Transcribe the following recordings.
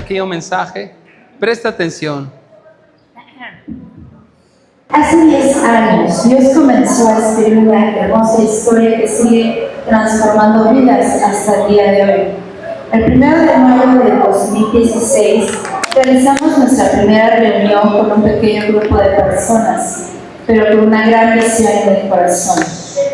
pequeño mensaje. Presta atención. Hace 10 años, Dios comenzó a escribir una hermosa historia que sigue transformando vidas hasta el día de hoy. El 1 de mayo de 2016 realizamos nuestra primera reunión con un pequeño grupo de personas, pero con una gran visión en el corazón.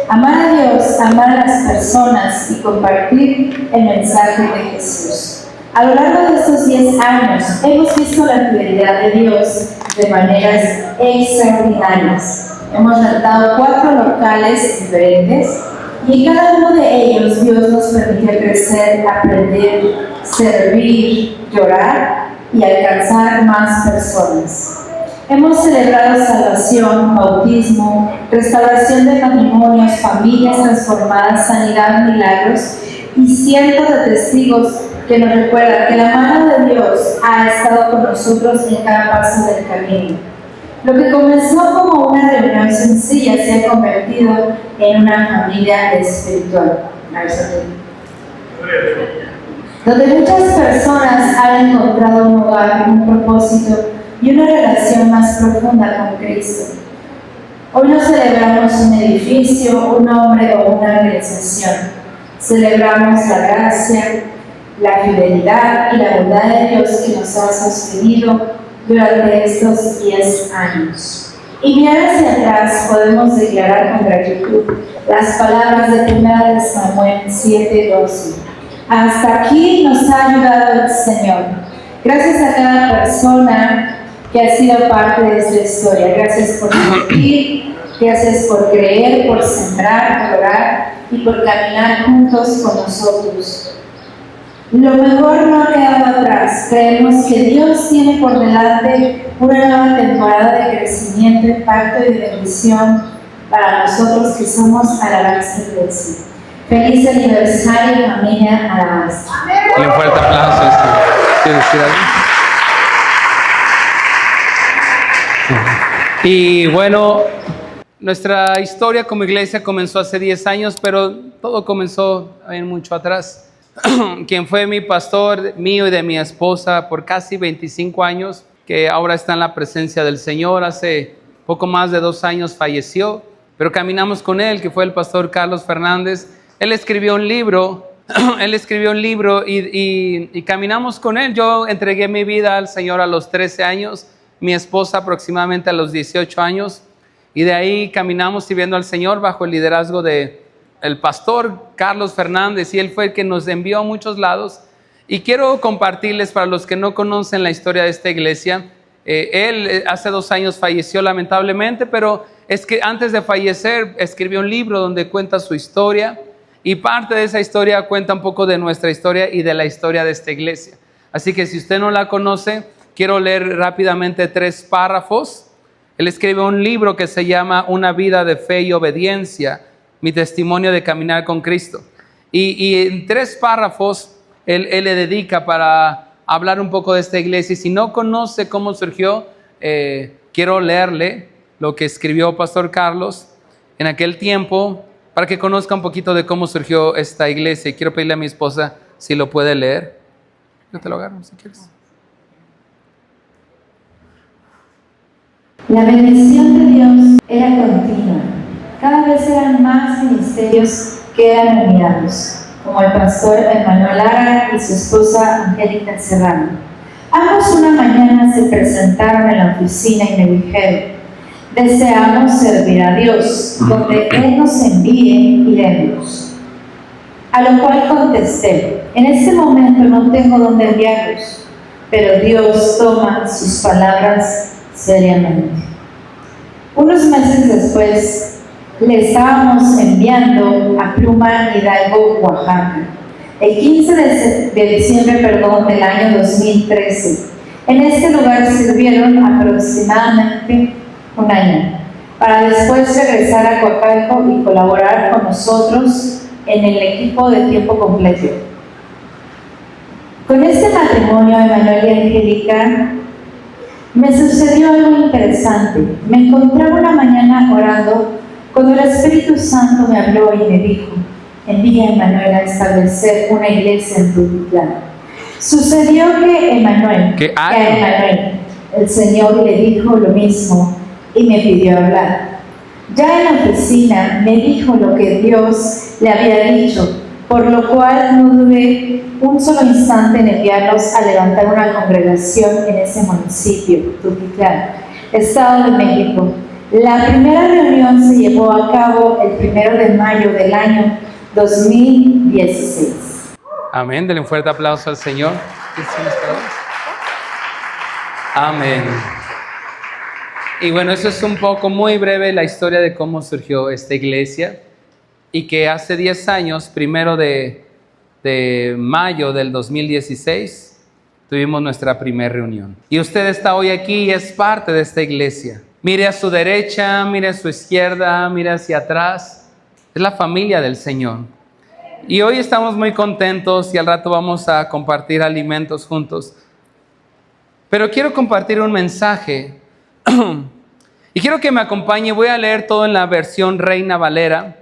Amar a Dios, amar a las personas y compartir el mensaje de Jesús. A lo largo de estos 10 años hemos visto la fidelidad de Dios de maneras extraordinarias. Hemos rentado 4 locales diferentes y en cada uno de ellos Dios nos permitió crecer, aprender, servir, llorar y alcanzar más personas. Hemos celebrado salvación, bautismo, restauración de matrimonios, familias transformadas, sanidad, milagros y cientos de testigos que nos recuerdan que la mano de Dios ha estado con nosotros en cada paso del camino. Lo que comenzó como una reunión sencilla se ha convertido en una familia espiritual, donde muchas personas han encontrado un hogar, un propósito y una relación más profunda con Cristo. Hoy no celebramos un edificio, un nombre o una organización. Celebramos la gracia, la fidelidad y la bondad de Dios que nos ha sostenido durante estos 10 años. Y mirar hacia atrás podemos declarar con gratitud las palabras de 1 Samuel 7:12. Hasta aquí nos ha ayudado el Señor. Gracias a cada persona que ha sido parte de esta historia. Gracias por compartir, gracias por creer, por sembrar, por orar y por caminar juntos con nosotros. Lo mejor no ha quedado atrás. Creemos que Dios tiene por delante una nueva temporada de crecimiento, impacto y de bendición para nosotros que somos Alabanza Iglesia. Feliz aniversario, familia Alabanza. Y un fuerte aplauso. ¿Quieres decir algo? Y bueno, nuestra historia como iglesia comenzó hace 10 años, pero todo comenzó mucho atrás. Quien fue mi pastor, mío y de mi esposa por casi 25 años, que ahora está en la presencia del Señor. Hace poco más de 2 años falleció, pero caminamos con él, que fue el pastor Carlos Fernández. Él escribió un libro, y caminamos con él. Yo entregué mi vida al Señor a los 13 años, mi esposa aproximadamente a los 18 años, y de ahí caminamos sirviendo al Señor bajo el liderazgo de el pastor Carlos Fernández, y él fue el que nos envió a muchos lados. Y quiero compartirles, para los que no conocen la historia de esta iglesia, él hace 2 años falleció lamentablemente, pero es que antes de fallecer escribió un libro donde cuenta su historia, y parte de esa historia cuenta un poco de nuestra historia y de la historia de esta iglesia. Así que si usted no la conoce, quiero leer rápidamente 3 párrafos. Él escribe un libro que se llama Una vida de fe y obediencia, mi testimonio de caminar con Cristo. Y en 3 párrafos él le dedica para hablar un poco de esta iglesia. Y si no conoce cómo surgió, quiero leerle lo que escribió Pastor Carlos en aquel tiempo, para que conozca un poquito de cómo surgió esta iglesia. Y quiero pedirle a mi esposa si lo puede leer. Yo te lo agarro si quieres. La bendición de Dios era continua. Cada vez eran más ministerios que eran enviados, como el pastor Emanuel Lara y su esposa Angélica Serrano. Ambos una mañana se presentaron en la oficina y me dijeron: deseamos servir a Dios, donde Él nos envíe, iremos. A lo cual contesté: en este momento no tengo dónde enviarlos, pero Dios toma sus palabras seriamente. Unos meses después, le estábamos enviando a Pluma, Hidalgo, Oaxaca, el 15 de diciembre del año 2013. En este lugar sirvieron aproximadamente 1 año, para después regresar a Coacalco y colaborar con nosotros en el equipo de tiempo completo. Con este matrimonio, Emanuel y Angélica, me sucedió algo interesante. Me encontraba una mañana orando cuando el Espíritu Santo me habló y me dijo: envía a Emanuel a establecer una iglesia en Tultitlán. Sucedió que Emanuel, a Emanuel, el Señor le dijo lo mismo y me pidió hablar. Ya en la oficina me dijo lo que Dios le había dicho, por lo cual no dudé un solo instante en enviarlos a levantar una congregación en ese municipio, Tultitlán, Estado de México. La primera reunión se llevó a cabo el 1 de mayo del año 2016. Amén. Denle un fuerte aplauso al Señor. Amén. Y bueno, eso es un poco muy breve la historia de cómo surgió esta iglesia y que hace 10 años, 1 de mayo del 2016, tuvimos nuestra primera reunión. Y usted está hoy aquí y es parte de esta iglesia. Mire a su derecha, mire a su izquierda, mire hacia atrás. Es la familia del Señor. Y hoy estamos muy contentos y al rato vamos a compartir alimentos juntos. Pero quiero compartir un mensaje y quiero que me acompañe. Voy a leer todo en la versión Reina Valera.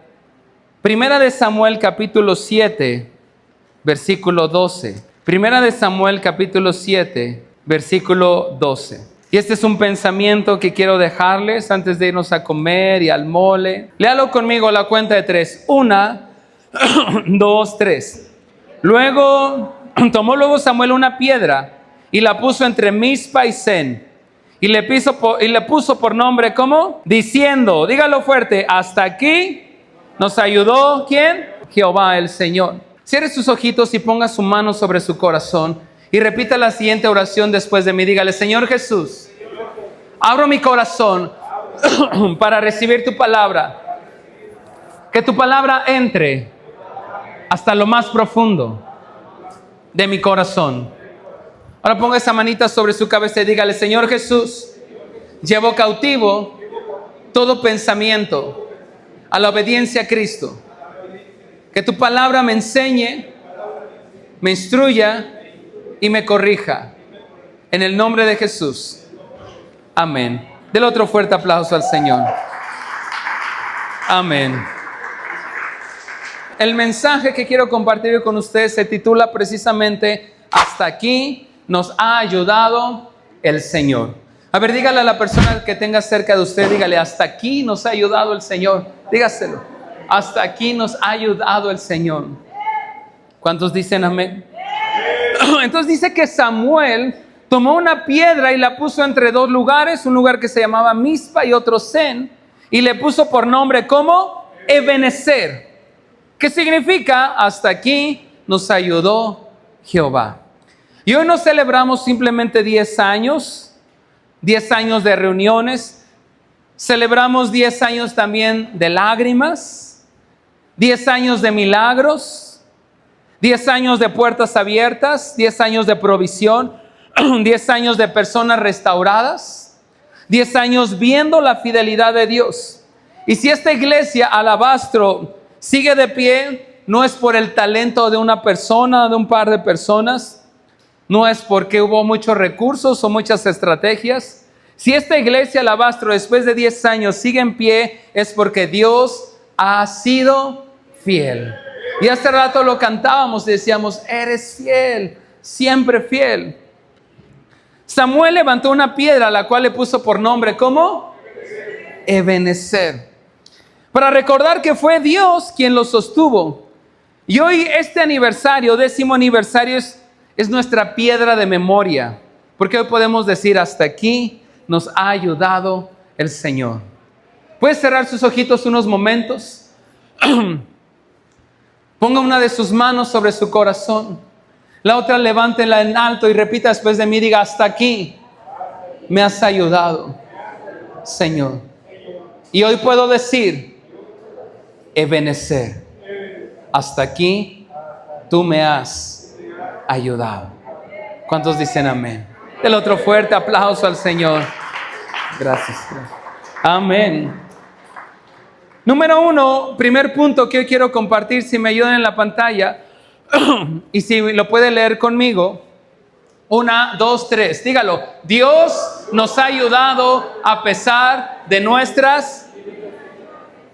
1 de Samuel capítulo 7, versículo 12. 1 de Samuel capítulo 7, versículo 12. Y este es un pensamiento que quiero dejarles antes de irnos a comer y al mole. Léalo conmigo a la cuenta de 3. 1, 2, 3. Tomó Samuel una piedra y la puso entre Mizpa y Sen. Y le puso por nombre, ¿cómo? Diciendo, dígalo fuerte, hasta aquí nos ayudó, ¿quién? Jehová el Señor. Cierre sus ojitos y ponga su mano sobre su corazón y repita la siguiente oración después de mí. Dígale, Señor Jesús, abro mi corazón para recibir tu palabra. Que tu palabra entre hasta lo más profundo de mi corazón. Ahora ponga esa manita sobre su cabeza y dígale, Señor Jesús, llevo cautivo todo pensamiento a la obediencia a Cristo. Que tu palabra me enseñe, me instruya y me corrija. En el nombre de Jesús. Amén. Del otro fuerte aplauso al Señor. Amén. El mensaje que quiero compartir con ustedes se titula precisamente hasta aquí nos ha ayudado el Señor. A ver, dígale a la persona que tenga cerca de usted, dígale, hasta aquí nos ha ayudado el Señor. Dígaselo, hasta aquí nos ha ayudado el Señor. ¿Cuántos dicen amén? Entonces dice que Samuel tomó una piedra y la puso entre dos lugares, un lugar que se llamaba Mizpa y otro Sen, y le puso por nombre, ¿cómo? Ebenezer. ¿Qué significa? Hasta aquí nos ayudó Jehová. Y hoy no celebramos simplemente 10 años de reuniones, celebramos 10 años también de lágrimas, 10 años de milagros, 10 años de puertas abiertas, 10 años de provisión, 10 años de personas restauradas, 10 años viendo la fidelidad de Dios. Y si esta iglesia Alabastro sigue de pie, no es por el talento de una persona, de un par de personas, no es porque hubo muchos recursos o muchas estrategias. Si esta iglesia Alabastro después de 10 años sigue en pie, es porque Dios ha sido fiel. Y hace rato lo cantábamos y decíamos, eres fiel, siempre fiel. Samuel levantó una piedra a la cual le puso por nombre, ¿cómo? Ebenezer. Para recordar que fue Dios quien lo sostuvo. Y hoy este aniversario, 10º aniversario, es nuestra piedra de memoria. Porque hoy podemos decir, hasta aquí nos ha ayudado el Señor. ¿Puede cerrar sus ojitos unos momentos? Ponga una de sus manos sobre su corazón. La otra levántela en alto y repita después de mí, diga, hasta aquí me has ayudado, Señor. Y hoy puedo decir, Ebenezer, hasta aquí tú me has ayudado. ¿Cuántos dicen amén? El otro fuerte aplauso al Señor. Gracias. Amén. Número 1, primer punto que hoy quiero compartir, si me ayudan en la pantalla, y si lo puede leer conmigo. 1, 2, 3. Dígalo. Dios nos ha ayudado a pesar de nuestras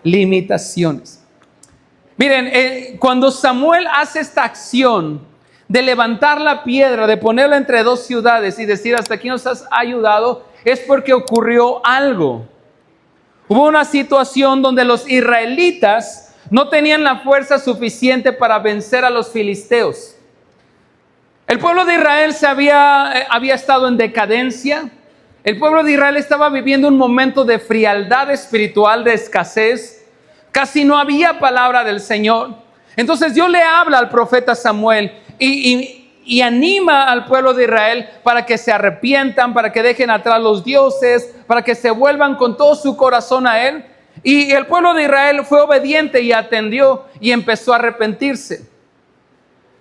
limitaciones. Miren, cuando Samuel hace esta acción de levantar la piedra, de ponerla entre dos ciudades y decir hasta aquí nos has ayudado, es porque ocurrió algo. Hubo una situación donde los israelitas no tenían la fuerza suficiente para vencer a los filisteos. El pueblo de Israel había estado en decadencia. El pueblo de Israel estaba viviendo un momento de frialdad espiritual, de escasez. Casi no había palabra del Señor. Entonces Dios le habla al profeta Samuel y anima al pueblo de Israel para que se arrepientan, para que dejen atrás los dioses, para que se vuelvan con todo su corazón a Él. Y el pueblo de Israel fue obediente y atendió y empezó a arrepentirse.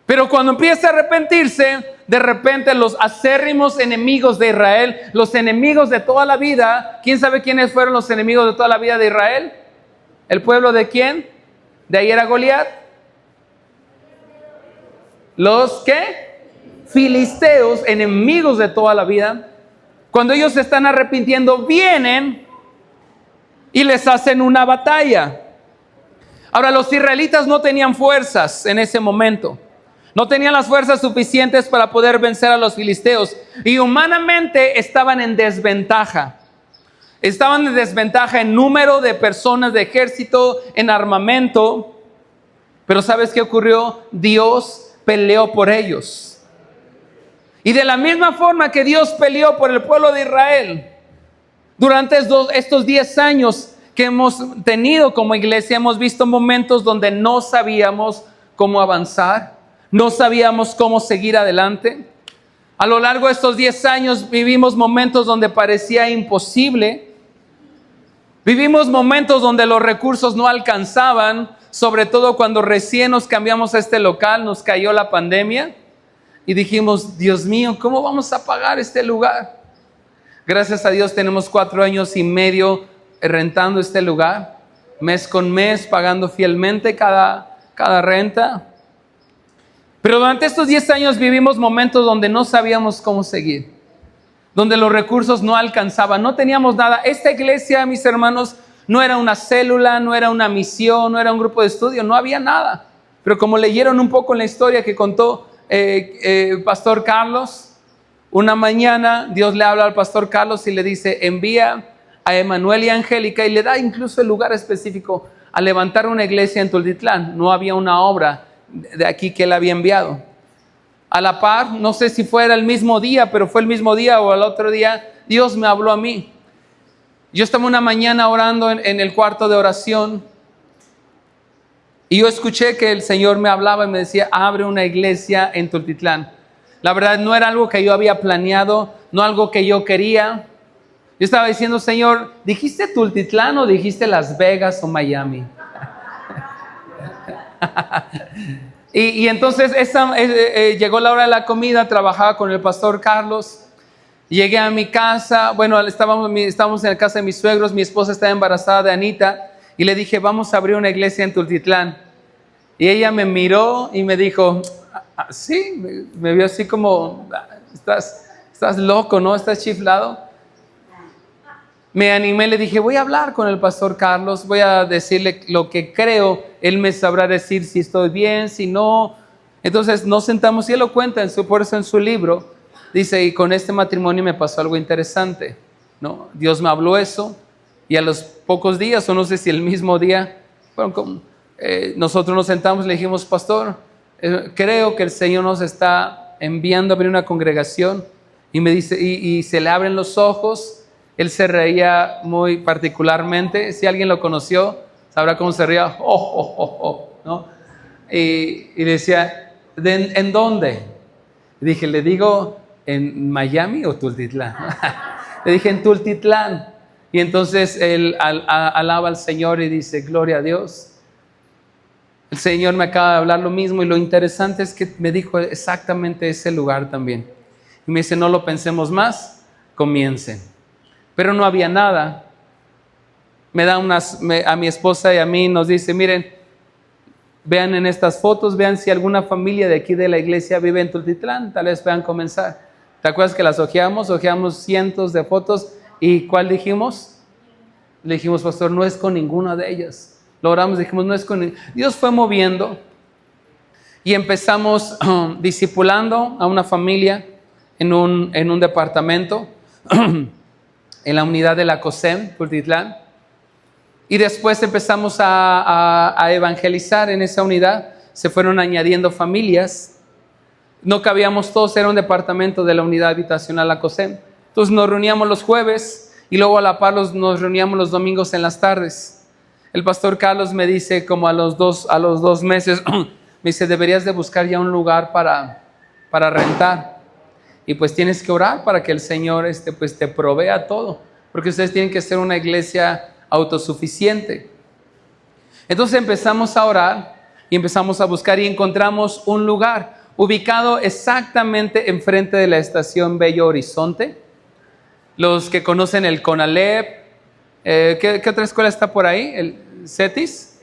Pero cuando empieza a arrepentirse, de repente los acérrimos enemigos de Israel, los enemigos de toda la vida, ¿quién sabe quiénes fueron los enemigos de toda la vida de Israel? ¿El pueblo de quién? ¿De ahí era Goliat? ¿Los qué? Filisteos, enemigos de toda la vida. Cuando ellos se están arrepintiendo, vienen y les hacen una batalla. Ahora, los israelitas no tenían fuerzas en ese momento. No tenían las fuerzas suficientes para poder vencer a los filisteos. Y humanamente estaban en desventaja. Estaban en desventaja en número de personas, de ejército, en armamento. Pero ¿sabes qué ocurrió? Dios peleó por ellos. Y de la misma forma que Dios peleó por el pueblo de Israel, durante estos 10 años que hemos tenido como iglesia, hemos visto momentos donde no sabíamos cómo avanzar, no sabíamos cómo seguir adelante. A lo largo de estos 10 años vivimos momentos donde parecía imposible. Vivimos momentos donde los recursos no alcanzaban, sobre todo cuando recién nos cambiamos a este local, nos cayó la pandemia y dijimos, Dios mío, ¿cómo vamos a pagar este lugar? Gracias a Dios tenemos 4 años y medio rentando este lugar, mes con mes, pagando fielmente cada renta. Pero durante estos 10 años vivimos momentos donde no sabíamos cómo seguir, donde los recursos no alcanzaban, no teníamos nada. Esta iglesia, mis hermanos, no era una célula, no era una misión, no era un grupo de estudio, no había nada. Pero como leyeron un poco en la historia que contó Pastor Carlos, una mañana Dios le habla al Pastor Carlos y le dice, envía a Emanuel y a Angélica, y le da incluso el lugar específico a levantar una iglesia en Tultitlán. No había una obra de aquí que él había enviado. A la par, no sé si fuera el mismo día, pero fue el mismo día o el otro día, Dios me habló a mí. Yo estaba una mañana orando en el cuarto de oración y yo escuché que el Señor me hablaba y me decía, abre una iglesia en Tultitlán. La verdad no era algo que yo había planeado, no algo que yo quería. Yo estaba diciendo, Señor, ¿dijiste Tultitlán o dijiste Las Vegas o Miami? y entonces llegó la hora de la comida, trabajaba con el Pastor Carlos. Llegué a mi casa, bueno, estábamos en la casa de mis suegros, mi esposa estaba embarazada de Anita y le dije, vamos a abrir una iglesia en Tultitlán. Y ella me miró y me dijo, sí, me vio así como, estás loco, ¿no? ¿Estás chiflado? Me animé, le dije, voy a hablar con el Pastor Carlos, voy a decirle lo que creo, él me sabrá decir si estoy bien, si no. Entonces nos sentamos y él lo cuenta por eso en su libro. Dice, y con este matrimonio me pasó algo interesante, ¿no? Dios me habló eso y a los pocos días, o no sé si el mismo día, nosotros nos sentamos y le dijimos, pastor, creo que el Señor nos está enviando a abrir una congregación. Y me dice, y se le abren los ojos. Él se reía muy particularmente. Si alguien lo conoció, sabrá cómo se reía. ¿No? Y decía, ¿en dónde? Y dije, le digo, ¿en Miami o Tultitlán? Le dije, en Tultitlán. Y entonces él alaba al Señor y dice, gloria a Dios. El Señor me acaba de hablar lo mismo y lo interesante es que me dijo exactamente ese lugar también. Y me dice, no lo pensemos más, comiencen. Pero no había nada. A mi esposa y a mí nos dice, miren, vean en estas fotos, vean si alguna familia de aquí de la iglesia vive en Tultitlán, tal vez puedan comenzar. ¿Te acuerdas que las ojeamos cientos de fotos? ¿Y cuál dijimos? Le dijimos, pastor, no es con ninguna de ellas. Lo oramos, dijimos, no es con... Dios fue moviendo. y empezamos discipulando a una familia en un departamento en la unidad de la COSEM, Tultitlán. Y después empezamos a evangelizar en esa unidad. Se fueron añadiendo familias. No cabíamos todos, era un departamento de la unidad habitacional la COSEM. Entonces nos reuníamos los jueves y luego a la par nos reuníamos los domingos en las tardes. El pastor Carlos me dice como a los dos meses, me dice, deberías de buscar ya un lugar para rentar. Y pues tienes que orar para que el Señor pues te provea todo. Porque ustedes tienen que ser una iglesia autosuficiente. Entonces empezamos a orar y empezamos a buscar y encontramos un lugar ubicado exactamente enfrente de la estación Bello Horizonte. Los que conocen el CONALEP, ¿qué otra escuela está por ahí? El CETIS.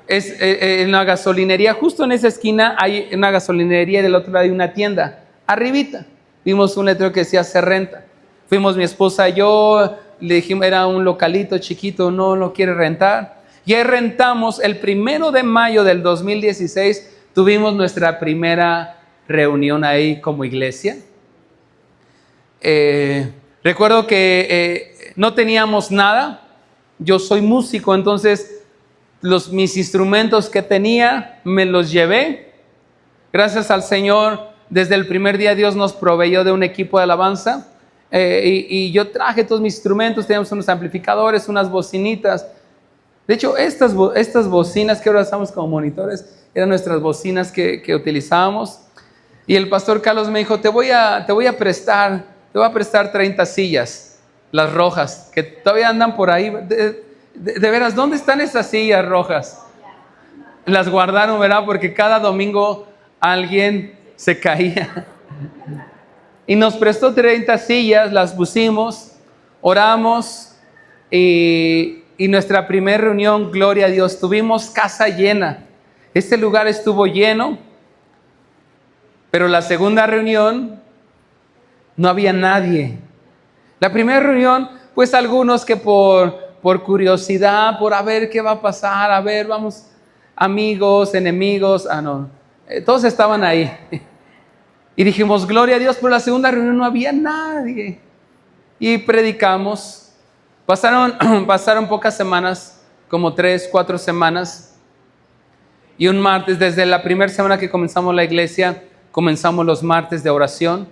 Es en una gasolinería, justo en esa esquina hay una gasolinería y del otro lado hay una tienda. Arribita vimos un letrero que decía se renta. Fuimos mi esposa y yo, le dijimos, era un localito chiquito, no lo quiere rentar. Y ahí rentamos el 1 de mayo del 2016, tuvimos nuestra primera reunión ahí como iglesia. Recuerdo que no teníamos nada. Yo soy músico, entonces mis instrumentos que tenía me los llevé. Gracias al Señor, desde el primer día Dios nos proveyó de un equipo de alabanza. Y yo traje todos mis instrumentos, teníamos unos amplificadores, unas bocinitas. De hecho, estas bocinas que ahora usamos como monitores, eran nuestras bocinas que utilizábamos. Y el pastor Carlos me dijo, te voy a prestar 30 sillas, las rojas, que todavía andan por ahí. De veras, ¿dónde están esas sillas rojas? Las guardaron, ¿verdad? Porque cada domingo alguien se caía. Y nos prestó 30 sillas, las pusimos, oramos y nuestra primera reunión, gloria a Dios, tuvimos casa llena. Este lugar estuvo lleno, pero la segunda reunión no había nadie. La primera reunión, pues algunos que por curiosidad, por a ver qué va a pasar, a ver, vamos, amigos, enemigos, todos estaban ahí. Y dijimos, gloria a Dios, pero la segunda reunión no había nadie. Y predicamos. Pasaron pocas semanas, como 3, 4 semanas. Y un martes, desde la primera semana que comenzamos la iglesia, comenzamos los martes de oración.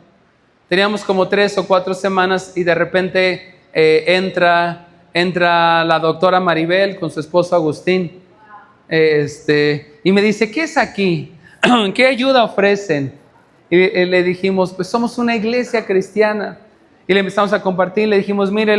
Teníamos como 3 o 4 semanas y de repente entra la doctora Maribel con su esposo Agustín. Y me dice, ¿qué es aquí? ¿Qué ayuda ofrecen? Y le dijimos, pues somos una iglesia cristiana. Y le empezamos a compartir, le dijimos, mire,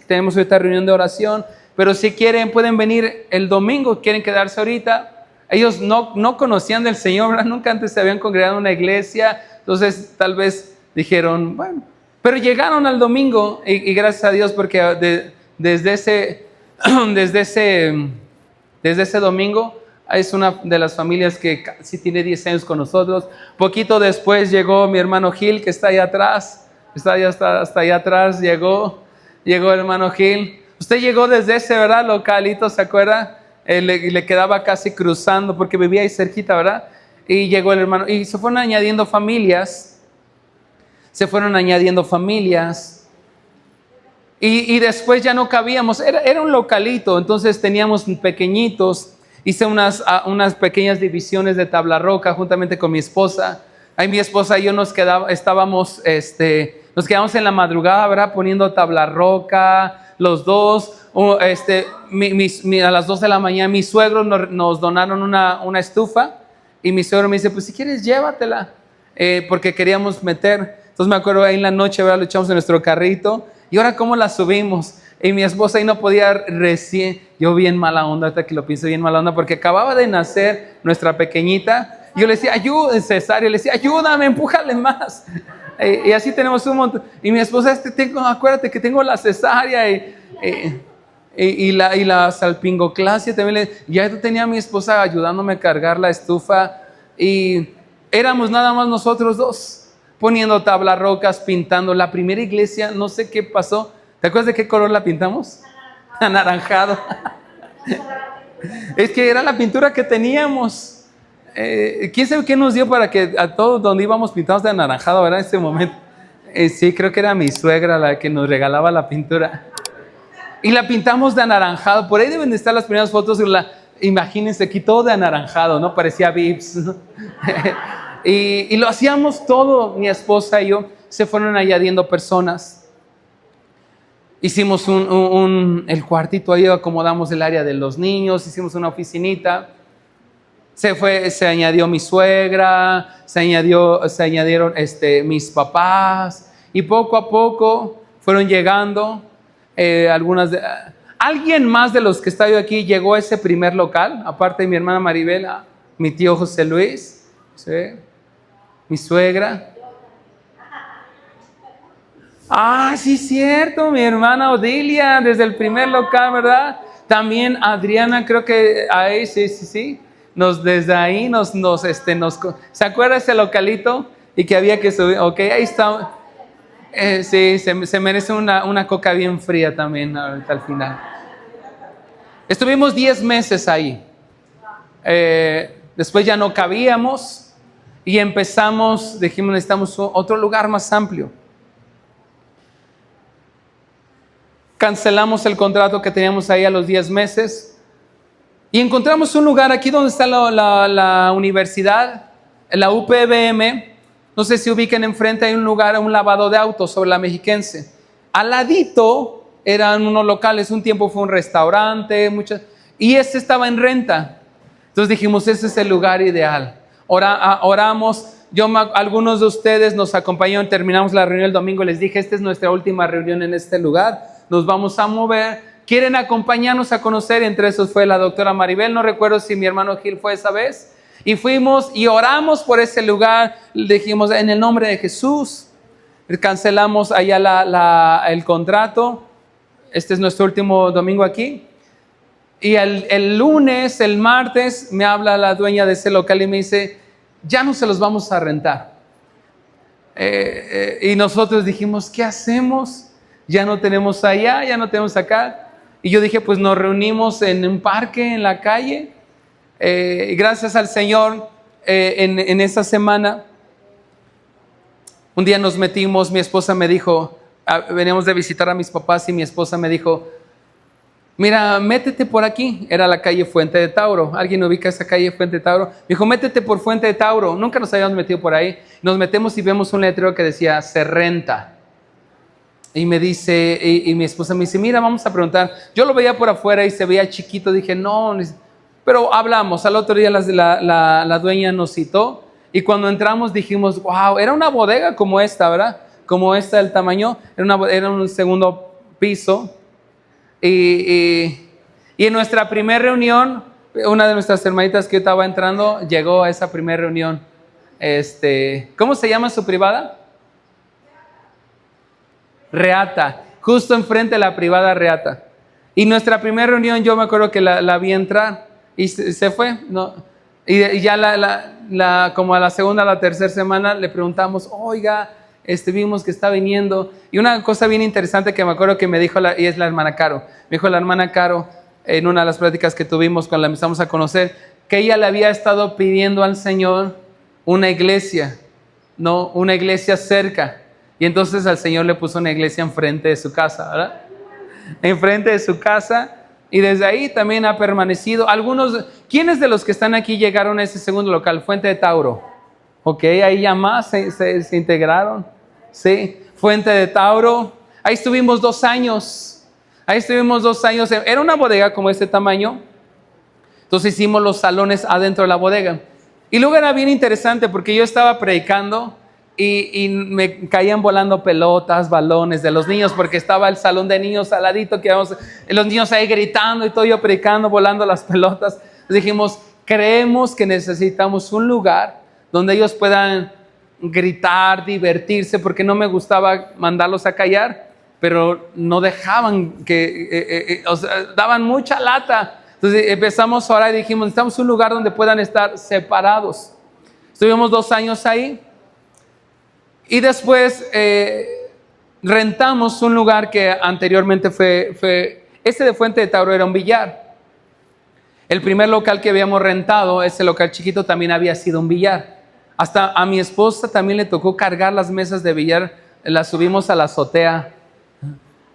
tenemos ahorita reunión de oración, pero si quieren pueden venir el domingo, quieren quedarse ahorita. Ellos no conocían del Señor, ¿verdad? Nunca antes se habían congregado en una iglesia, entonces tal vez dijeron, bueno, pero llegaron al domingo y gracias a Dios porque desde ese domingo es una de las familias que casi tiene 10 años con nosotros. Poquito después llegó mi hermano Gil, que está allá atrás, hasta allá atrás, llegó el hermano Gil. Usted llegó desde ese, ¿verdad? Localito, ¿se acuerda? Le quedaba casi cruzando porque vivía ahí cerquita, ¿verdad? Y llegó el hermano, y se fueron añadiendo familias. Y después ya no cabíamos, era un localito, entonces teníamos pequeñitos. Hice unas pequeñas divisiones de tabla roca juntamente con mi esposa. Ahí mi esposa y yo nos quedamos en la madrugada, ¿verdad? Poniendo tabla roca, los dos. A las 2 de la mañana mis suegros nos donaron una estufa y mi suegro me dice, pues si quieres llévatela, porque queríamos meter. Entonces me acuerdo ahí en la noche, ¿verdad? Lo echamos en nuestro carrito y ahora ¿cómo la subimos? Y mi esposa ahí no podía yo bien mala onda, hasta que lo pienso bien mala onda, porque acababa de nacer nuestra pequeñita. Yo le decía, cesárea, le decía, ayúdame, empújale más. Y así tenemos un montón. Y mi esposa, acuérdate que tengo la cesárea y la salpingoclasia también. Ya tenía a mi esposa ayudándome a cargar la estufa y éramos nada más nosotros dos, poniendo tablas rocas, pintando. La primera iglesia, no sé qué pasó. ¿Te acuerdas de qué color la pintamos? Anaranjado. Es que era la pintura que teníamos. ¿Quién sabe qué nos dio para que a todos donde íbamos pintados de anaranjado, ¿verdad? En ese momento. Sí, creo que era mi suegra la que nos regalaba la pintura. Y la pintamos de anaranjado. Por ahí deben de estar las primeras fotos. Imagínense, aquí todo de anaranjado, ¿no? Parecía Vips, ¿no? y lo hacíamos todo, mi esposa y yo. Se fueron añadiendo personas. Hicimos el cuartito ahí, acomodamos el área de los niños, hicimos una oficinita. Se añadió mi suegra, se añadieron mis papás, y poco a poco fueron llegando alguien más de los que está yo aquí llegó a ese primer local, aparte de mi hermana Maribel, mi tío José Luis, ¿sí? Mi suegra. Sí, cierto, mi hermana Odilia, desde el primer local, ¿verdad? También Adriana, creo que ahí, sí. Desde ahí ¿se acuerda ese localito? Y que había que subir, ok, ahí está. Sí, se merece una coca bien fría también ahorita al final. Estuvimos 10 meses ahí. Después ya no cabíamos y dijimos necesitamos otro lugar más amplio. Cancelamos el contrato que teníamos ahí a los 10 meses y encontramos un lugar aquí donde está la universidad, la UPBM. No sé si ubican enfrente, hay un lugar, un lavado de autos sobre la Mexiquense. Al ladito eran unos locales, un tiempo fue un restaurante, y este estaba en renta. Entonces dijimos, ese es el lugar ideal. Oramos, algunos de ustedes nos acompañaron, terminamos la reunión el domingo, les dije, esta es nuestra última reunión en este lugar, nos vamos a mover, ¿quieren acompañarnos a conocer? Entre esos fue la doctora Maribel, no recuerdo si mi hermano Gil fue esa vez. Y fuimos y oramos por ese lugar, dijimos en el nombre de Jesús, cancelamos allá el contrato. Este es nuestro último domingo aquí. Y el lunes, el martes, me habla la dueña de ese local y me dice, ya no se los vamos a rentar. Y nosotros dijimos, ¿qué hacemos? Ya no tenemos allá, ya no tenemos acá. Y yo dije, pues nos reunimos en un parque, en la calle. Gracias al Señor, en esa semana, un día nos metimos, mi esposa me dijo, veníamos de visitar a mis papás y mi esposa me dijo, mira, métete por aquí, era la calle Fuente de Tauro, ¿alguien ubica esa calle Fuente de Tauro? Me dijo, métete por Fuente de Tauro, nunca nos habíamos metido por ahí, nos metemos y vemos un letrero que decía, se renta. Y me dice, y mi esposa me dice, mira, vamos a preguntar. Yo lo veía por afuera y se veía chiquito, dije, no. Pero hablamos, al otro día la dueña nos citó y cuando entramos dijimos, wow, era una bodega como esta, ¿verdad? Como esta, el tamaño, era un segundo piso. Y en nuestra primera reunión, una de nuestras hermanitas que estaba entrando llegó a esa primera reunión. ¿Cómo se llama su privada? Reata, justo enfrente de la privada Reata. Y nuestra primera reunión yo me acuerdo que la vi entrar. Y se fue, ¿no? Y ya como a la segunda o la tercera semana le preguntamos, oiga, vimos que está viniendo. Y una cosa bien interesante que me acuerdo que me dijo, y es la hermana Caro. Me dijo la hermana Caro, en una de las pláticas que tuvimos cuando la empezamos a conocer, que ella le había estado pidiendo al Señor una iglesia, ¿no? Una iglesia cerca. Y entonces al Señor le puso una iglesia enfrente de su casa, ¿verdad? Enfrente de su casa. Y desde ahí también ha permanecido. ¿Quiénes de los que están aquí llegaron a ese segundo local? Fuente de Tauro. Ok, ahí ya más se integraron. Sí, Fuente de Tauro. Ahí estuvimos 2 años. Era una bodega como este tamaño. Entonces hicimos los salones adentro de la bodega. Y luego era bien interesante porque yo estaba predicando y me caían volando pelotas, balones de los niños, porque estaba el salón de niños al ladito, los niños ahí gritando y todo, yo predicando, volando las pelotas. Dijimos, creemos que necesitamos un lugar donde ellos puedan gritar, divertirse, porque no me gustaba mandarlos a callar, pero no dejaban daban mucha lata. Entonces empezamos a orar y dijimos, necesitamos un lugar donde puedan estar separados. Estuvimos 2 años ahí. Y después rentamos un lugar que anteriormente fue de Fuente de Tauro, era un billar. El primer local que habíamos rentado, ese local chiquito, también había sido un billar. Hasta a mi esposa también le tocó cargar las mesas de billar, las subimos a la azotea,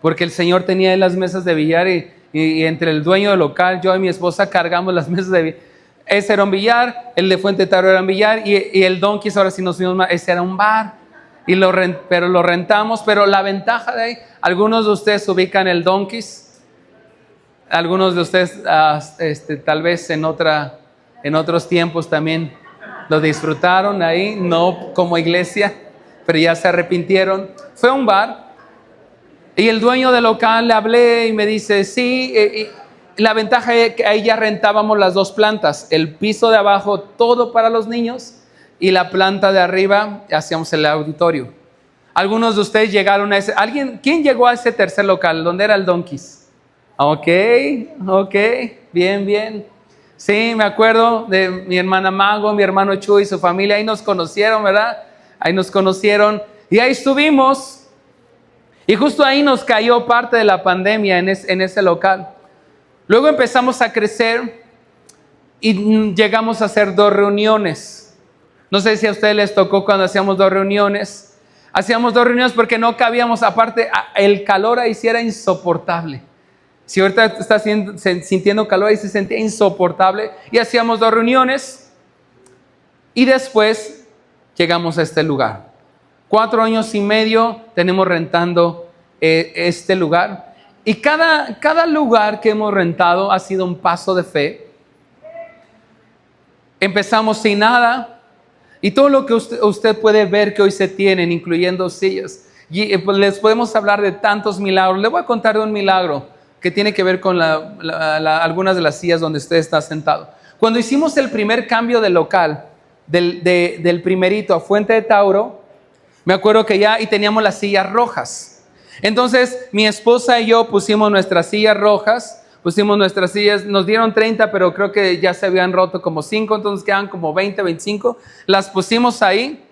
porque el Señor tenía ahí las mesas de billar y entre el dueño del local, yo y mi esposa cargamos las mesas de billar. Ese era un billar, el de Fuente Taro era un billar y el Donkeys, ahora sí nos fuimos más, ese era un bar. Pero lo rentamos, pero la ventaja de ahí, algunos de ustedes ubican el Donkeys, algunos de ustedes tal vez en otros tiempos también lo disfrutaron ahí, no como iglesia, pero ya se arrepintieron. Fue un bar y el dueño del local le hablé y me dice, sí, la ventaja es que ahí ya rentábamos las dos plantas, el piso de abajo todo para los niños y la planta de arriba hacíamos el auditorio. Algunos de ustedes llegaron a ese, ¿quién llegó a ese tercer local donde era el Donkeys? Ok, bien. Sí, me acuerdo de mi hermana Mago, mi hermano Chuy y su familia, ahí nos conocieron, ¿verdad? Ahí nos conocieron y ahí estuvimos. Y justo ahí nos cayó parte de la pandemia en ese local. Luego empezamos a crecer y llegamos a hacer 2 reuniones. No sé si a ustedes les tocó cuando hacíamos 2 reuniones. Hacíamos 2 reuniones porque no cabíamos, aparte el calor ahí sí era insoportable. Si ahorita estás sintiendo calor, ahí se sentía insoportable. Y hacíamos 2 reuniones. Y después llegamos a este lugar. 4 años y medio tenemos rentando este lugar. Y cada lugar que hemos rentado ha sido un paso de fe. Empezamos sin nada. Y todo lo que usted puede ver que hoy se tienen, incluyendo sillas. Y les podemos hablar de tantos milagros. Le voy a contar de un milagro que tiene que ver con algunas de las sillas donde usted está sentado. Cuando hicimos el primer cambio de local, del primerito a Fuente de Tauro, me acuerdo que y teníamos las sillas rojas. Entonces mi esposa y yo pusimos nuestras sillas rojas, pusimos nuestras sillas, nos dieron 30, pero creo que ya se habían roto como 5, entonces quedan como 20, 25. Las pusimos ahí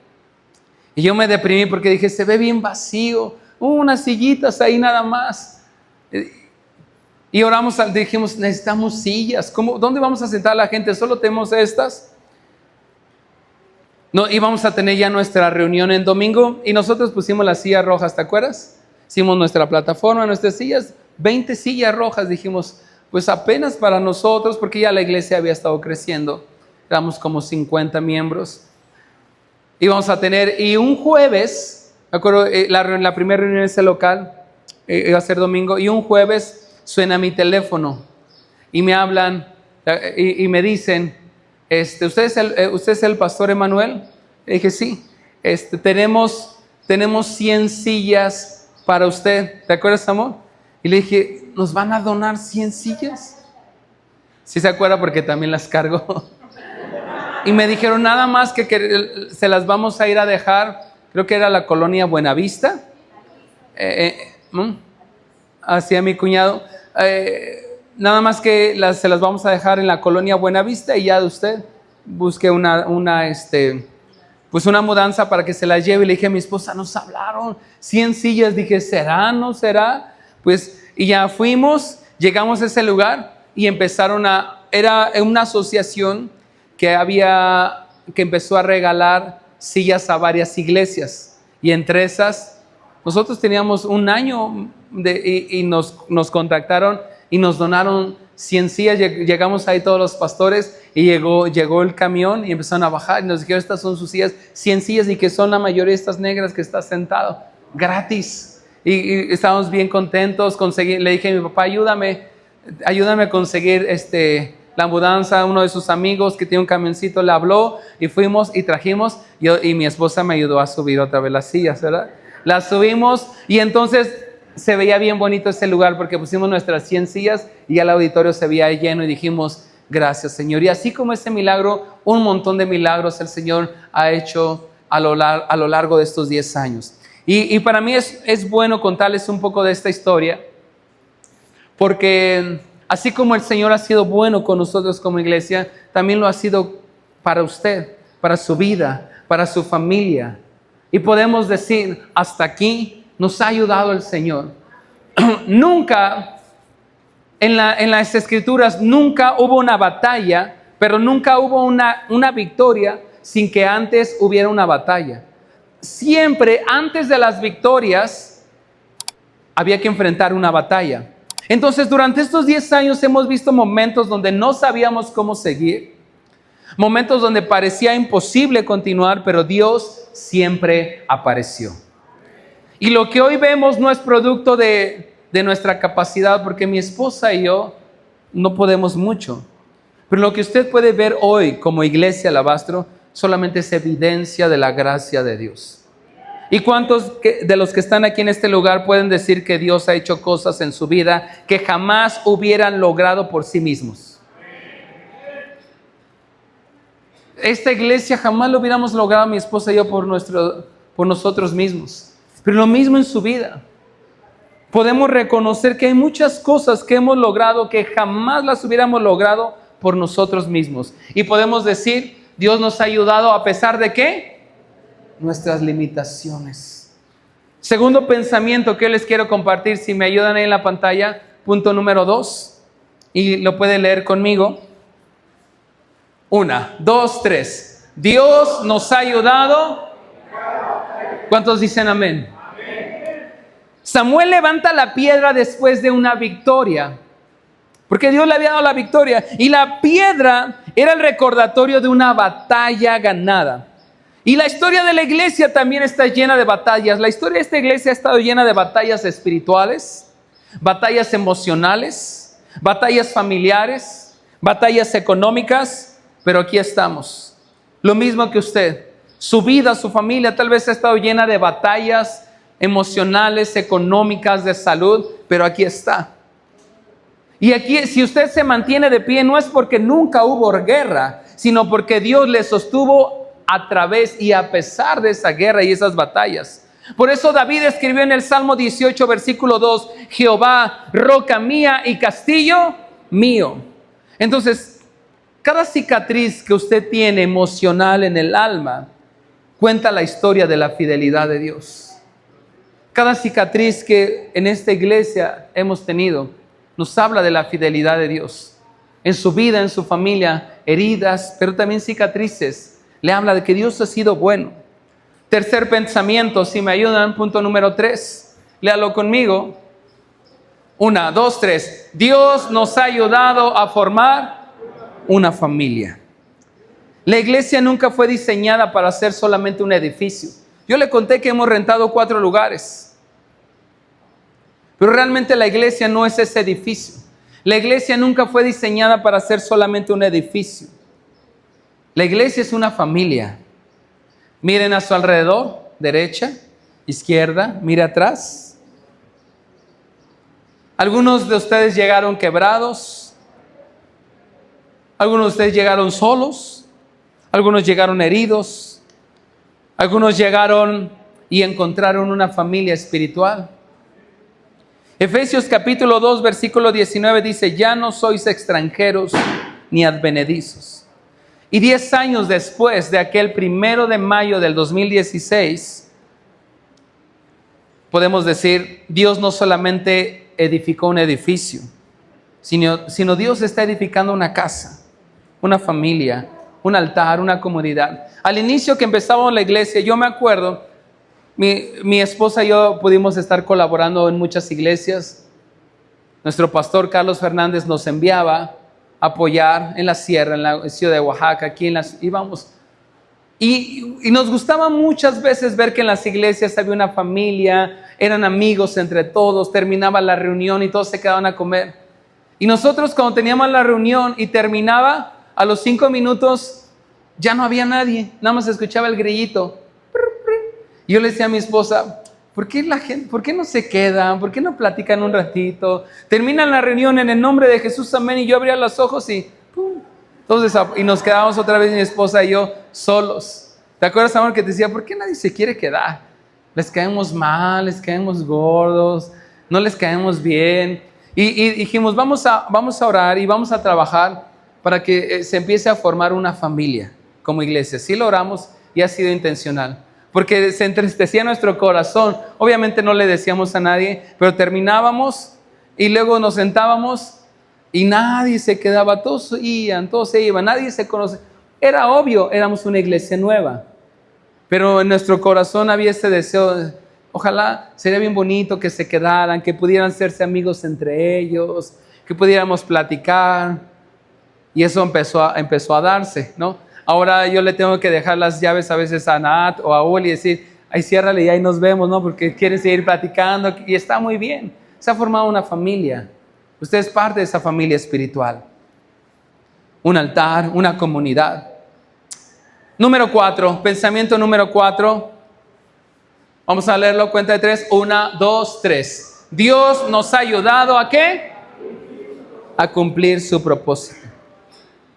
y yo me deprimí porque dije, se ve bien vacío, unas sillitas ahí nada más. Y oramos, dijimos, necesitamos sillas. ¿Dónde vamos a sentar a la gente? ¿Solo tenemos estas? No, íbamos a tener ya nuestra reunión en domingo y nosotros pusimos las sillas rojas, ¿te acuerdas? Hicimos nuestra plataforma, nuestras sillas, 20 sillas rojas, dijimos, pues apenas para nosotros, porque ya la iglesia había estado creciendo, éramos como 50 miembros. Íbamos a tener, y un jueves, me acuerdo, la primera reunión en ese local, iba a ser domingo, y un jueves suena mi teléfono y me hablan y me dicen, ¿usted es el pastor Emanuel? Le dije, sí, tenemos 100 sillas para usted, ¿te acuerdas, amor? Y le dije, ¿nos van a donar 100 sillas? Sí se acuerda porque también las cargo. Y me dijeron nada más que se las vamos a ir a dejar, creo que era la colonia Buenavista, hacia mi cuñado, nada más que se las vamos a dejar en la colonia Buenavista y ya de usted busque una mudanza para que se las lleve. Y le dije a mi esposa, nos hablaron 100 sillas, dije, ¿será? ¿No será? Pues, y ya fuimos, llegamos a ese lugar y era una asociación que empezó a regalar sillas a varias iglesias, y entre esas, nosotros teníamos un año y nos contactaron y nos donaron 100 sillas. Llegamos ahí todos los pastores y llegó el camión y empezaron a bajar y nos dijeron, estas son sus sillas, 100 sillas, y que son la mayoría de estas negras que está sentado, gratis. Y estábamos bien contentos. Le dije a mi papá, ayúdame a conseguir la mudanza. Uno de sus amigos que tiene un camioncito le habló y fuimos y trajimos, y mi esposa me ayudó a subir otra vez las sillas, ¿verdad? Las subimos y entonces se veía bien bonito ese lugar porque pusimos nuestras 100 sillas y ya el auditorio se veía lleno y dijimos, gracias, Señor. Y así como ese milagro, un montón de milagros el Señor ha hecho a lo largo de estos 10 años. Y para mí es bueno contarles un poco de esta historia, porque así como el Señor ha sido bueno con nosotros como iglesia, también lo ha sido para usted, para su vida, para su familia. Y podemos decir, hasta aquí nos ha ayudado el Señor. Nunca en las Escrituras nunca hubo una batalla, pero nunca hubo una victoria sin que antes hubiera una batalla. Siempre antes de las victorias había que enfrentar una batalla. Entonces, durante estos 10 años hemos visto momentos donde no sabíamos cómo seguir, momentos donde parecía imposible continuar, pero Dios siempre apareció. Y lo que hoy vemos no es producto de nuestra capacidad, porque mi esposa y yo no podemos mucho. Pero lo que usted puede ver hoy como iglesia Alabastro solamente es evidencia de la gracia de Dios. ¿Y cuántos de los que están aquí en este lugar pueden decir que Dios ha hecho cosas en su vida que jamás hubieran logrado por sí mismos? Esta iglesia jamás lo hubiéramos logrado mi esposa y yo por nosotros mismos. Pero lo mismo en su vida. Podemos reconocer que hay muchas cosas que hemos logrado que jamás las hubiéramos logrado por nosotros mismos. Y podemos decir, Dios nos ha ayudado a pesar de ¿qué? Nuestras limitaciones. Segundo pensamiento que les quiero compartir, si me ayudan ahí en la pantalla, punto número 2, y lo pueden leer conmigo. 1, 2, 3. Dios nos ha ayudado. ¿Cuántos dicen amén? Samuel levanta la piedra después de una victoria, porque Dios le había dado la victoria, y la piedra era el recordatorio de una batalla ganada. Y la historia de la iglesia también está llena de batallas. La historia de esta iglesia ha estado llena de batallas espirituales, batallas emocionales, batallas familiares, batallas económicas, pero aquí estamos. Lo mismo que usted. Su vida, su familia tal vez ha estado llena de batallas emocionales, económicas, de salud, pero aquí está. Y aquí, si usted se mantiene de pie, no es porque nunca hubo guerra, sino porque Dios le sostuvo a través y a pesar de esa guerra y esas batallas. Por eso David escribió en el Salmo 18, versículo 2, Jehová, roca mía y castillo mío. Entonces, cada cicatriz que usted tiene emocional en el alma, cuenta la historia de la fidelidad de Dios. Cada cicatriz que en esta iglesia hemos tenido, nos habla de la fidelidad de Dios. En su vida, en su familia, heridas, pero también cicatrices. Le habla de que Dios ha sido bueno. Tercer pensamiento, si me ayudan, punto número 3. Léalo conmigo. 1, 2, 3. Dios nos ha ayudado a formar una familia. La iglesia nunca fue diseñada para ser solamente un edificio. Yo le conté que hemos rentado 4 lugares. Pero realmente la iglesia no es ese edificio. La iglesia nunca fue diseñada para ser solamente un edificio. La iglesia es una familia. Miren a su alrededor, derecha, izquierda, mire atrás. Algunos de ustedes llegaron quebrados. Algunos de ustedes llegaron solos. Algunos llegaron heridos. Algunos llegaron y encontraron una familia espiritual. Efesios capítulo 2, versículo 19 dice, ya no sois extranjeros ni advenedizos. Y 10 años después de aquel 1 de mayo del 2016, podemos decir, Dios no solamente edificó un edificio, sino Dios está edificando una casa, una familia, un altar, una comunidad. Al inicio que empezamos la iglesia, yo me acuerdo, mi esposa y yo pudimos estar colaborando en muchas iglesias. Nuestro pastor Carlos Fernández nos enviaba apoyar en la sierra, en la ciudad de Oaxaca, aquí íbamos. Y nos gustaba muchas veces ver que en las iglesias había una familia, eran amigos entre todos, terminaba la reunión y todos se quedaban a comer. Y nosotros cuando teníamos la reunión y terminaba, a los 5 minutos ya no había nadie, nada más se escuchaba el grillito. Y yo le decía a mi esposa, ¿por qué no se quedan? ¿Por qué no platican un ratito? Terminan la reunión en el nombre de Jesús, amén. Y yo abría los ojos y ¡pum! Entonces, y nos quedábamos otra vez mi esposa y yo solos. ¿Te acuerdas, amor, que te decía, ¿por qué nadie se quiere quedar? Les caemos mal, les caemos gordos, no les caemos bien. Y dijimos, vamos a orar y vamos a trabajar para que se empiece a formar una familia como iglesia. Sí lo oramos y ha sido intencional. Porque se entristecía nuestro corazón. Obviamente no le decíamos a nadie, pero terminábamos y luego nos sentábamos Y nadie se quedaba, todos se iban, nadie se conoce. Era obvio, éramos una iglesia nueva. Pero en nuestro corazón había ese deseo de, ojalá sería bien bonito que se quedaran, que pudieran hacerse amigos entre ellos, que pudiéramos platicar. Y eso empezó a darse, ¿no? Ahora yo le tengo que dejar las llaves a veces a Nat o a Uli y decir, ahí ciérrale y ahí nos vemos, ¿no? Porque quieren seguir platicando y está muy bien. Se ha formado una familia. Usted es parte de esa familia espiritual. Un altar, una comunidad. Número 4, pensamiento número 4. Vamos a leerlo, cuenta de 3. 1, 2, 3. Dios nos ha ayudado ¿a qué? A cumplir su propósito.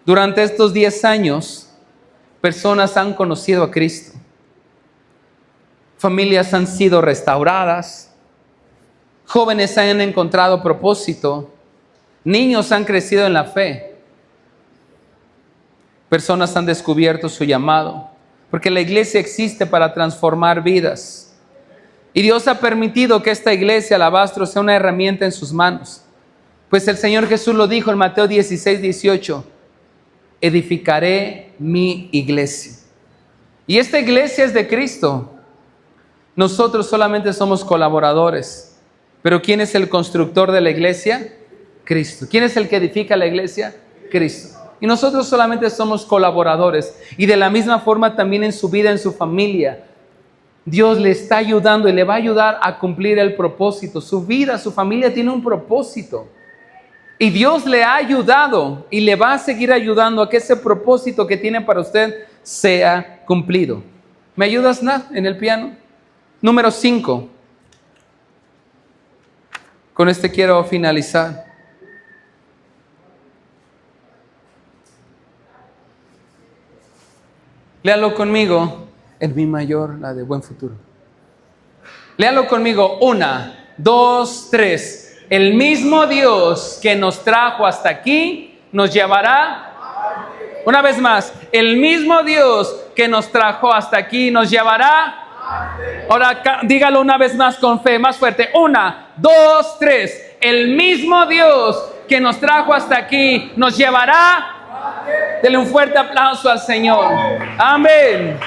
Durante estos 10 años, personas han conocido a Cristo. Familias han sido restauradas. Jóvenes han encontrado propósito. Niños han crecido en la fe. Personas han descubierto su llamado. Porque la iglesia existe para transformar vidas. Y Dios ha permitido que esta iglesia, Alabastro, sea una herramienta en sus manos. Pues el Señor Jesús lo dijo en Mateo 16, 18. Edificaré mi iglesia. Y esta iglesia es de Cristo. Nosotros solamente somos colaboradores. Pero ¿quién es el constructor de la iglesia? Cristo. ¿Quién es el que edifica la iglesia? Cristo. Y nosotros solamente somos colaboradores. Y de la misma forma también en su vida, en su familia. Dios le está ayudando y le va a ayudar a cumplir el propósito. Su vida, su familia tiene un propósito. Y Dios le ha ayudado y le va a seguir ayudando a que ese propósito que tiene para usted sea cumplido. ¿Me ayudas, Nat, en el piano? Número 5. Con este quiero finalizar. Léalo conmigo. En mi mayor, la de buen futuro. Léalo conmigo. 1, 2, 3. El mismo Dios que nos trajo hasta aquí, nos llevará. Una vez más. El mismo Dios que nos trajo hasta aquí, nos llevará. Ahora dígalo una vez más con fe, más fuerte. 1, 2, 3. El mismo Dios que nos trajo hasta aquí, nos llevará. Dele un fuerte aplauso al Señor. Amén.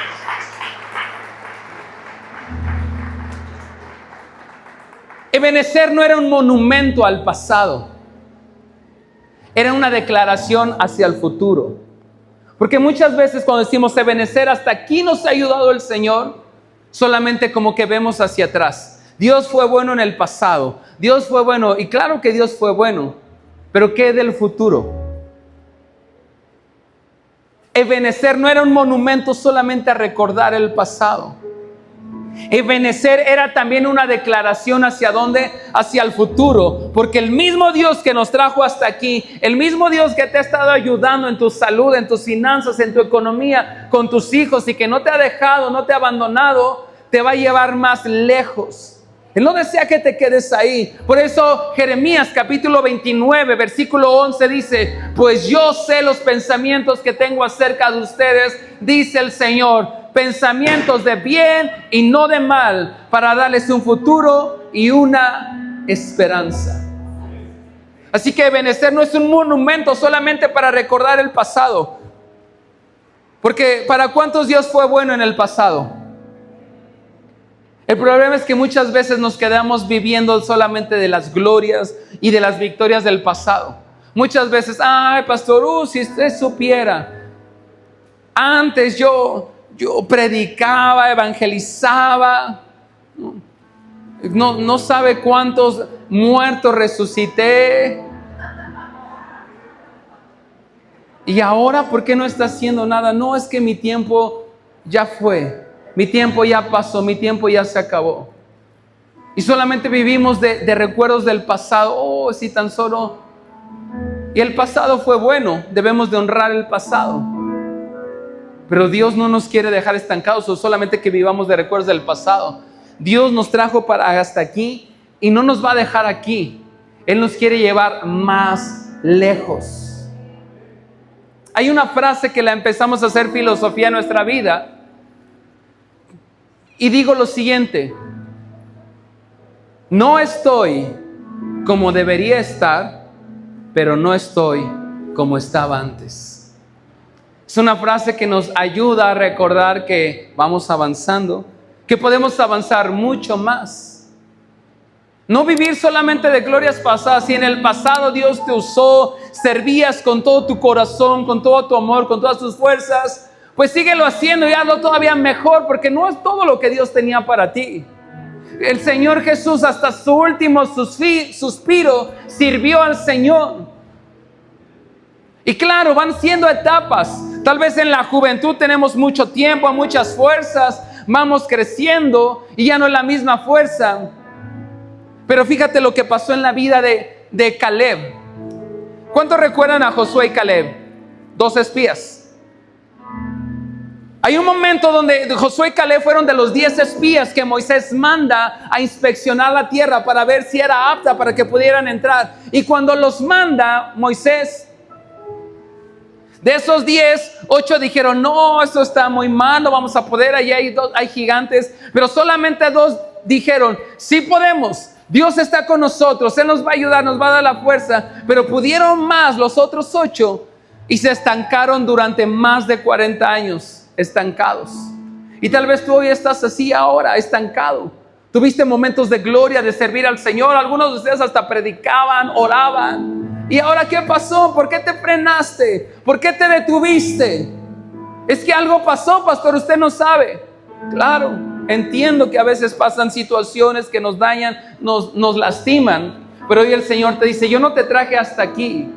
Ebenecer no era un monumento al pasado. Era una declaración hacia el futuro. Porque muchas veces cuando decimos Ebenecer, hasta aquí nos ha ayudado el Señor, solamente como que vemos hacia atrás. Dios fue bueno en el pasado. Dios fue bueno. Y claro que Dios fue bueno. Pero ¿qué del futuro? Ebenecer no era un monumento solamente a recordar el pasado. Ebenecer era también una declaración hacia dónde, hacia el futuro, porque el mismo Dios que nos trajo hasta aquí, el mismo Dios que te ha estado ayudando en tu salud, en tus finanzas, en tu economía, con tus hijos y que no te ha dejado, no te ha abandonado, te va a llevar más lejos. Él no desea que te quedes ahí. Por eso Jeremías capítulo 29 versículo 11 dice: pues yo sé los pensamientos que tengo acerca de ustedes, dice el Señor, pensamientos de bien y no de mal, para darles un futuro y una esperanza. Así que Ebenecer no es un monumento solamente para recordar el pasado. Porque ¿para cuántos Dios fue bueno en el pasado? El problema es que muchas veces nos quedamos viviendo solamente de las glorias y de las victorias del pasado. Muchas veces, ay pastor, si usted supiera, antes yo predicaba, evangelizaba, no sabe cuántos muertos resucité. Y ahora, ¿por qué no está haciendo nada? No, es que mi tiempo ya fue. Mi tiempo ya pasó, mi tiempo ya se acabó. Y solamente vivimos de recuerdos del pasado. Oh, si tan solo. Y el pasado fue bueno, debemos de honrar el pasado. Pero Dios no nos quiere dejar estancados o solamente que vivamos de recuerdos del pasado. Dios nos trajo para hasta aquí y no nos va a dejar aquí. Él nos quiere llevar más lejos. Hay una frase que la empezamos a hacer filosofía en nuestra vida. Y digo lo siguiente: no estoy como debería estar, pero no estoy como estaba antes. Es una frase que nos ayuda a recordar que vamos avanzando, que podemos avanzar mucho más. No vivir solamente de glorias pasadas. Si en el pasado Dios te usó, servías con todo tu corazón, con todo tu amor, con todas tus fuerzas, pues síguelo haciendo y hazlo todavía mejor, porque no es todo lo que Dios tenía para ti. El Señor Jesús hasta su último suspiro sirvió al Señor. Y claro, van siendo etapas. Tal vez en la juventud tenemos mucho tiempo, muchas fuerzas, vamos creciendo y ya no es la misma fuerza. Pero fíjate lo que pasó en la vida de Caleb. ¿Cuántos recuerdan a Josué y Caleb? 2 espías. Hay un momento donde Josué y Caleb fueron de los 10 espías que Moisés manda a inspeccionar la tierra para ver si era apta para que pudieran entrar. Y cuando los manda Moisés, de esos 10, 8 dijeron: no, esto está muy mal, no vamos a poder, allí hay gigantes. Pero solamente 2 dijeron: sí podemos. Dios está con nosotros, Él nos va a ayudar, nos va a dar la fuerza. Pero pudieron más los otros 8 y se estancaron durante más de 40 años, estancados. Y tal vez tú hoy estás así ahora, estancado. Tuviste momentos de gloria, de servir al Señor. Algunos de ustedes hasta predicaban, oraban. ¿Y ahora qué pasó? ¿Por qué te frenaste? ¿Por qué te detuviste? Es que algo pasó, pastor, usted no sabe. Claro, entiendo que a veces pasan situaciones que nos dañan, nos lastiman, pero hoy el Señor te dice: yo no te traje hasta aquí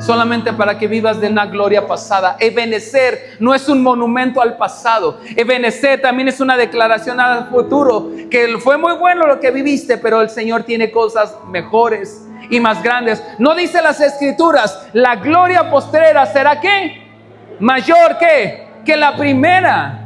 solamente para que vivas de una gloria pasada. Ebenecer no es un monumento al pasado. Ebenecer también es una declaración al futuro, que fue muy bueno lo que viviste, pero el Señor tiene cosas mejores y más grandes. ¿No dice las Escrituras: la gloria postrera será qué? Mayor que la primera?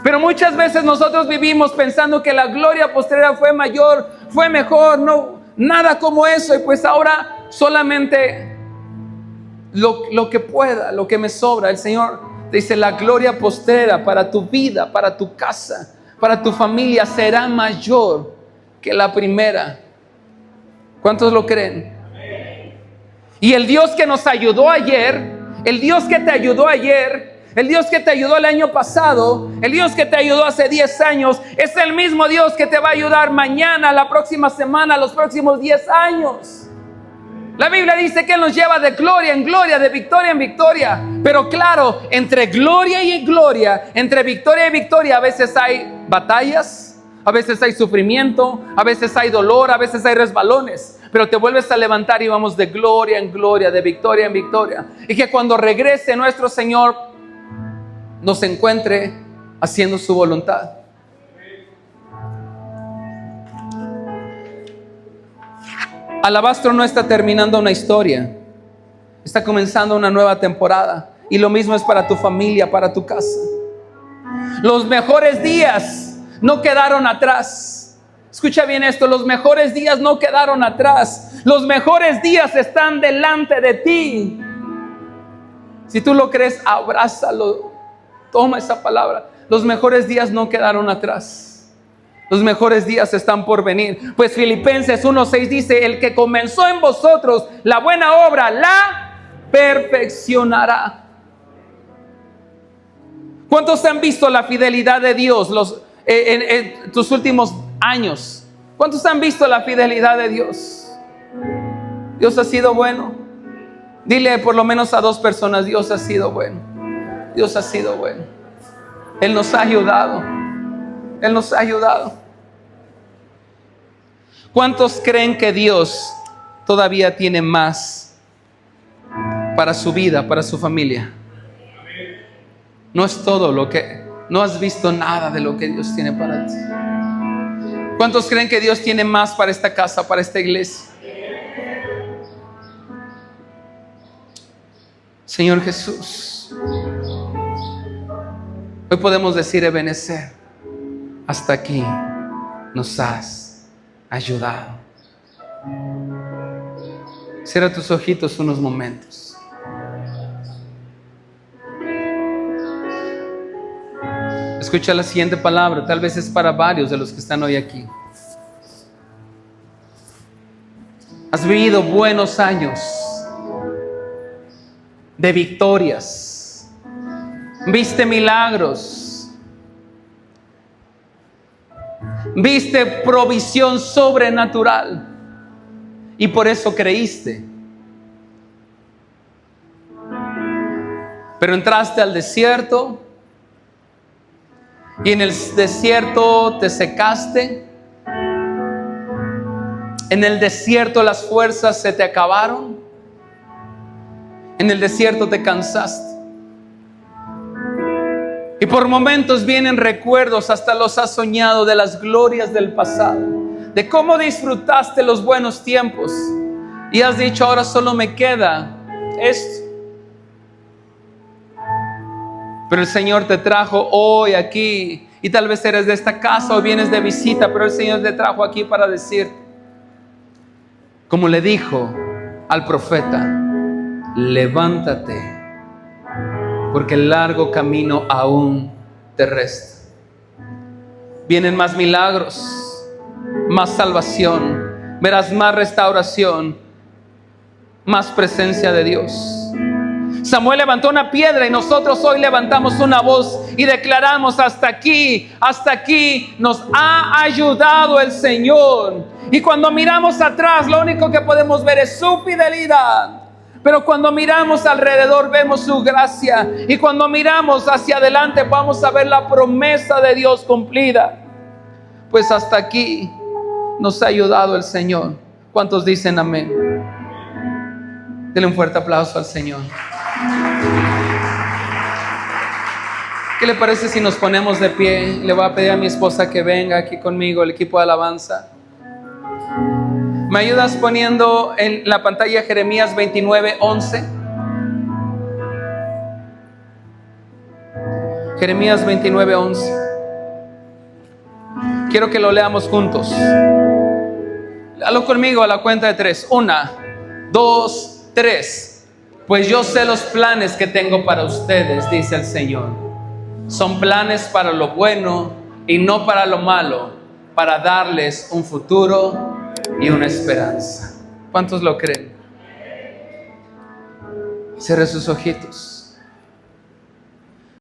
Pero muchas veces nosotros vivimos pensando que la gloria postrera fue mayor, fue mejor. No, nada como eso. Y pues ahora solamente lo que pueda, lo que me sobra. El Señor te dice: la gloria postrera para tu vida, para tu casa, para tu familia será mayor que la primera. ¿Cuántos lo creen? Y el Dios que nos ayudó ayer, el Dios que te ayudó ayer, el Dios que te ayudó el año pasado, el Dios que te ayudó hace 10 años, es el mismo Dios que te va a ayudar mañana, la próxima semana, los próximos 10 años. La Biblia dice que Él nos lleva de gloria en gloria, de victoria en victoria. Pero claro, entre gloria y gloria, entre victoria y victoria, a veces hay batallas, a veces hay sufrimiento, a veces hay dolor, a veces hay resbalones. Pero te vuelves a levantar y vamos de gloria en gloria, de victoria en victoria. Y que cuando regrese nuestro Señor nos encuentre haciendo su voluntad. Alabastro no está terminando una historia, está comenzando una nueva temporada. Y lo mismo es para tu familia, para tu casa. Los mejores días no quedaron atrás. Escucha bien esto: los mejores días no quedaron atrás. Los mejores días están delante de ti. Si tú lo crees, abrázalo. Toma esa palabra. Los mejores días no quedaron atrás. Los mejores días están por venir. Pues Filipenses 1:6 dice: el que comenzó en vosotros la buena obra, la perfeccionará. ¿Cuántos han visto la fidelidad de Dios en tus últimos años? ¿Cuántos han visto la fidelidad de Dios? Dios ha sido bueno. Dile por lo menos a 2 personas: Dios ha sido bueno. Dios ha sido bueno. Él nos ha ayudado. Él nos ha ayudado. ¿Cuántos creen que Dios todavía tiene más para su vida, para su familia? No es todo lo que... No has visto nada de lo que Dios tiene para ti. ¿Cuántos creen que Dios tiene más para esta casa, para esta iglesia? Señor Jesús, hoy podemos decir: Ebenecer, hasta aquí nos has ayudado. Cierra tus ojitos unos momentos. Escucha la siguiente palabra, tal vez es para varios de los que están hoy aquí. Has vivido buenos años de victorias. Viste milagros. Viste provisión sobrenatural. Y por eso creíste. Pero entraste al desierto. Y en el desierto te secaste. En el desierto las fuerzas se te acabaron. En el desierto te cansaste. Y por momentos vienen recuerdos, hasta los has soñado, de las glorias del pasado, de cómo disfrutaste los buenos tiempos. Y has dicho, ahora solo me queda esto. Pero el Señor te trajo hoy aquí. Y tal vez eres de esta casa o vienes de visita, pero el Señor te trajo aquí para decirte, como le dijo al profeta, levántate, porque el largo camino aún te resta. Vienen más milagros, más salvación, verás más restauración, más presencia de Dios. Samuel levantó una piedra y nosotros hoy levantamos una voz y declaramos, hasta aquí nos ha ayudado el Señor. Y cuando miramos atrás, lo único que podemos ver es su fidelidad. Pero cuando miramos alrededor, vemos su gracia. Y cuando miramos hacia adelante, vamos a ver la promesa de Dios cumplida. Pues hasta aquí nos ha ayudado el Señor. ¿Cuántos dicen amén? Denle un fuerte aplauso al Señor. ¿Qué le parece si nos ponemos de pie? Le voy a pedir a mi esposa que venga aquí conmigo, el equipo de alabanza. ¿Me ayudas poniendo en la pantalla Jeremías 29:11? Jeremías 29:11. Quiero que lo leamos juntos. Léalo conmigo a la cuenta de 3. 1, 2, 3. Pues yo sé los planes que tengo para ustedes, dice el Señor. Son planes para lo bueno y no para lo malo, para darles un futuro y una esperanza. ¿Cuántos lo creen? Cierre sus ojitos.